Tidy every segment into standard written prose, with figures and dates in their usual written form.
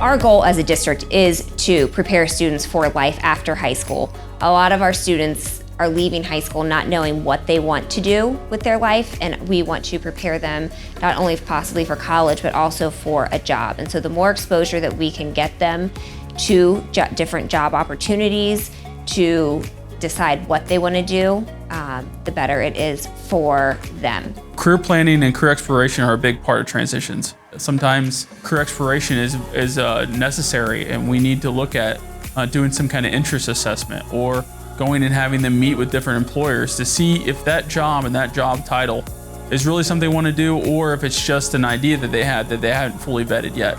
Our goal as a district is to prepare students for life after high school. A lot of our students are leaving high school not knowing what they want to do with their life, and we want to prepare them not only possibly for college but also for a job. And so the more exposure that we can get them to different job opportunities, to decide what they want to do, the better it is for them. Career planning and career exploration are a big part of transitions. Sometimes career exploration is necessary, and we need to look at doing some kind of interest assessment or going and having them meet with different employers to see if that job and that job title is really something they want to do, or if it's just an idea that they hadn't fully vetted yet.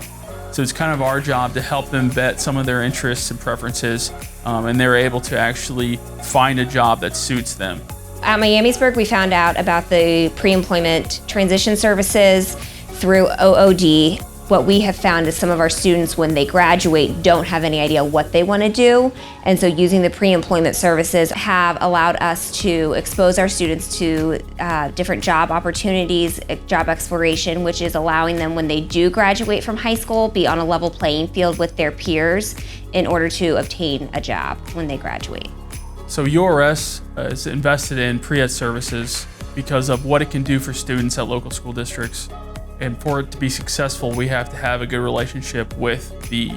So it's kind of our job to help them vet some of their interests and preferences, and they're able to actually find a job that suits them. At Miamisburg, we found out about the pre-employment transition services through OOD. What we have found is some of our students, when they graduate, don't have any idea what they want to do. And so using the pre-employment services have allowed us to expose our students to different job opportunities, job exploration, which is allowing them, when they do graduate from high school, be on a level playing field with their peers in order to obtain a job when they graduate. So URS is invested in pre-ed services because of what it can do for students at local school districts. And for it to be successful, we have to have a good relationship with the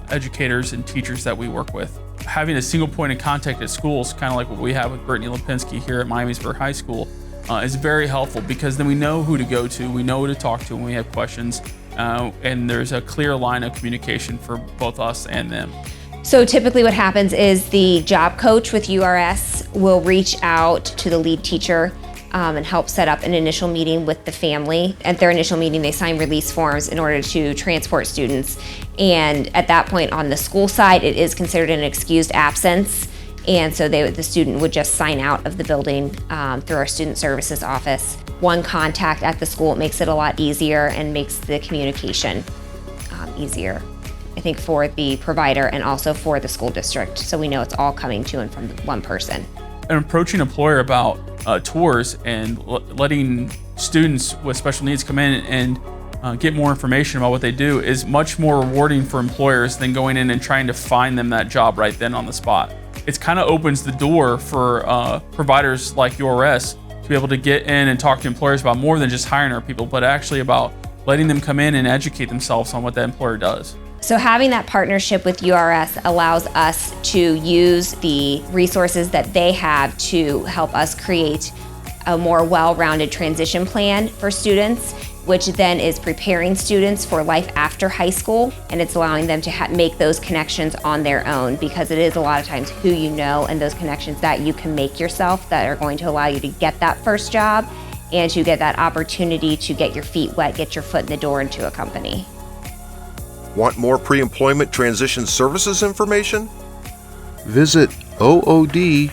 educators and teachers that we work with. Having a single point of contact at schools, kind of like what we have with Brittany Lipinski here at Miamisburg High School, is very helpful, because then we know who to go to, we know who to talk to when we have questions, and there's a clear line of communication for both us and them. So typically what happens is the job coach with URS will reach out to the lead teacher and help set up an initial meeting with the family. At their initial meeting, they sign release forms in order to transport students. And at that point on the school side, it is considered an excused absence. And so the student would just sign out of the building through our student services office. One contact at the school, it makes it a lot easier and makes the communication easier, I think, for the provider and also for the school district. So we know it's all coming to and from one person. And approaching an employer about tours and letting students with special needs come in and get more information about what they do is much more rewarding for employers than going in and trying to find them that job right then on the spot. It kind of opens the door for providers like URS to be able to get in and talk to employers about more than just hiring our people, but actually about letting them come in and educate themselves on what that employer does. So having that partnership with URS allows us to use the resources that they have to help us create a more well-rounded transition plan for students, which then is preparing students for life after high school, and it's allowing them to make those connections on their own, because it is a lot of times who you know and those connections that you can make yourself that are going to allow you to get that first job and to get that opportunity to get your feet wet, get your foot in the door into a company. Want more pre-employment transition services information? Visit ood.ohio.gov.